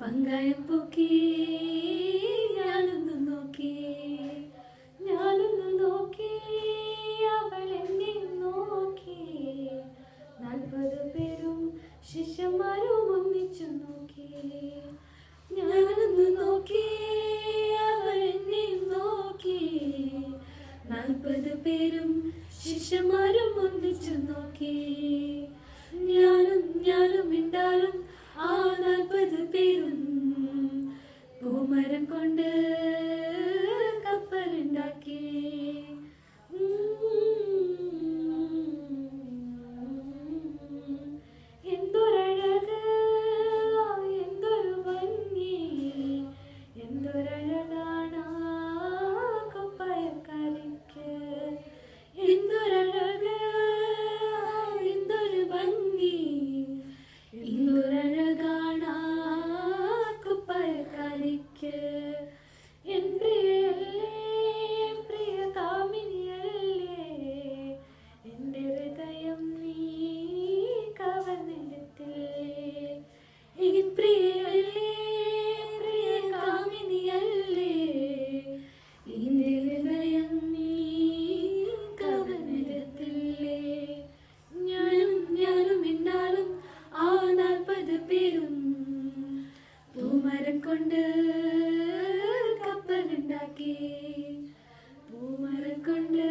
പങ്കായം പൂക്കി ഞാനൊന്നു നോക്കി, ഞാനൊന്നു നോക്കി, അവൾ എന്നെ നോക്കി. 40 പേരും ശിഷ്യന്മാരും ഒന്നിച്ചു നോക്കി. ഞാനൊന്നു നോക്കി, അവൾ എന്നെ നോക്കി. 40 പേരും ശിഷ്യന്മാരും ഒന്നിച്ചു നോക്കി. ഞാനും മിണ്ടാലും ആ 40 പേരും പൂമരം കൊണ്ട് കപ്പലുണ്ടാക്കി. എന്തൊരഴക്, എന്തൊരു ഭംഗി, എന്തൊരഴകാണ് കുപ്പായക്കാരിക്ക്. എന്തൊരഴക്, എന്തൊരു ഭംഗി, എന്തൊരഴകാണ് കുപ്പായക്കാരിക്ക്. എൻ പ്രിയയല്ലേ, പ്രിയ കാമിനിയല്ലേ, എൻ്റെ ഹൃദയം നീ കവർന്നെടുത്തില്ലേ. എൻ പ്രിയയല്ലേ, പ്രിയ കാമിനിയല്ലേ, എൻ്റെ ഹൃദയം നീ കവർന്നെടുത്തില്ലേ. ഞാനും എന്നാലും ആ 40 പേരും പൂമരം കൊണ്ട് കപ്പലുണ്ടാക്കി. പൂമരം കൊണ്ട്